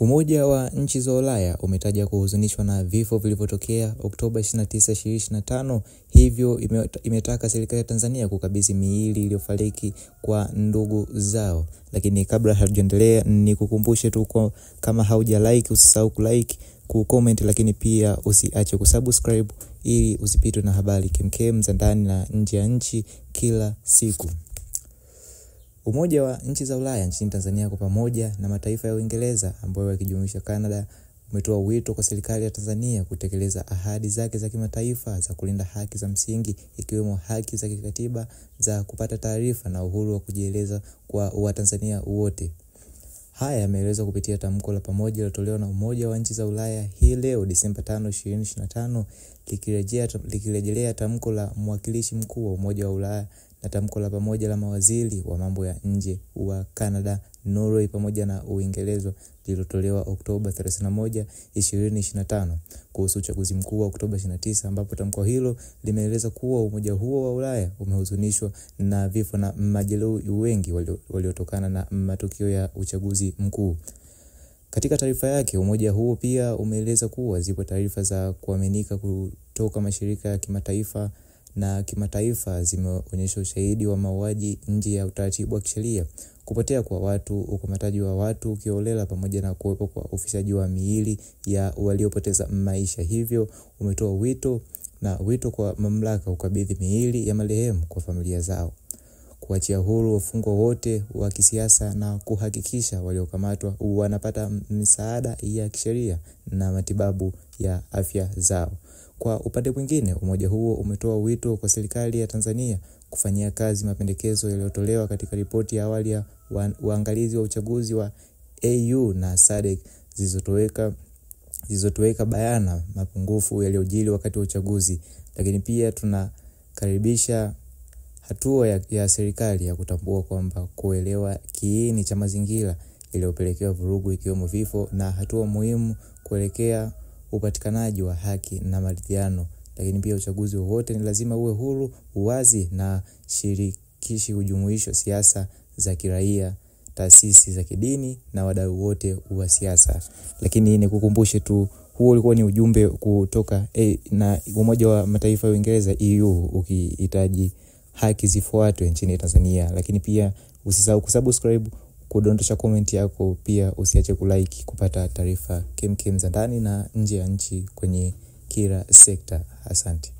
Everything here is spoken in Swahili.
Umoja wa nchi za Ulaya umetaja kuhuzunishwa na vifo vilivyotokea Oktoba 29, 2025, hivyo imetaka serikali ya Tanzania kukabidhi miili iliyofariki kwa ndugu zao. Lakini kabla hatujaendelea, nikukumbushe tu kama haujalike usisahau kulike, kucomment, lakini pia usiache kusubscribe ili usipitwe na habari kemkem za ndani na nje ya nchi kila siku. Umoja wa nchi za Ulaya nchini Tanzania kwa pamoja na mataifa ya Uingereza ambayo yakijumuisha Canada umetoa wito kwa serikali ya Tanzania kutekeleza ahadi zake za kimataifa za kulinda haki za msingi, ikiwemo haki za kikatiba za kupata taarifa na uhuru wa kujieleza kwa Watanzania wote. Haya yameelezwa kupitia tamko la pamoja lilotolewa na Umoja wa nchi za Ulaya hii leo Disemba 5, 2025, likirejelea tamko la mwakilishi mkuu wa Umoja wa Ulaya na tamko la pamoja la mawaziri wa mambo ya nje wa Canada, Norway pamoja na Uingereza lililotolewa Oktoba 31, 2025 kuhusu uchaguzi mkuu wa Oktoba 29, ambapo tamko hilo limeeleza kuwa umoja huo wa Ulaya umehuzunishwa na vifo na majeruhi wengi waliotokana na matukio ya uchaguzi mkuu. Katika taarifa yake, umoja huo pia umeeleza kuwa zipo taarifa za kuaminika kutoka mashirika ya kimataifa na kimataifa zimeonyesha ushahidi wa mauaji nje ya utaratibu wa kisheria, kupotea kwa watu, ukamataji wa watu kiolela pamoja na kuwepo kwa ufishaji wa miili ya waliopoteza maisha. Hivyo umetoa wito kwa mamlaka kukabidhi miili ya marehemu kwa familia zao, kuachia huru wafungwa wote wa kisiasa na kuhakikisha waliokamatwa wanapata msaada ya kisheria na matibabu ya afya zao. Kwa upande mwingine, umoja huo umetoa wito kwa serikali ya Tanzania kufanyia kazi mapendekezo yaliyotolewa katika ripoti ya awali ya waangalizi wa uchaguzi wa EU na SADC zilizotoweka bayana mapungufu yaliyojiri wakati wa uchaguzi. Lakini pia tunakaribisha hatua ya serikali ya kutambua kwamba kuelewa kiini cha mazingira yaliyopelekea vurugu, ikiwemo vifo, na hatua muhimu kuelekea upatikanaji wa haki na maridhiano. Lakini pia uchaguzi wote ni lazima uwe huru, uwazi na shirikishi, ujumuisho siasa za kiraia, taasisi za kidini na wadau wote wa siasa. Lakini nikukumbushe tu, huo ulikuwa ni ujumbe kutoka na Umoja wa Mataifa ya Uingereza EU ukihitaji haki zifuatwe nchini Tanzania. Lakini pia usisahau kusubscribe, kudondosha comment yako, pia usiache kulike kupata taarifa kemkem za ndani na nje ya nchi kwenye kila sekta. Asante.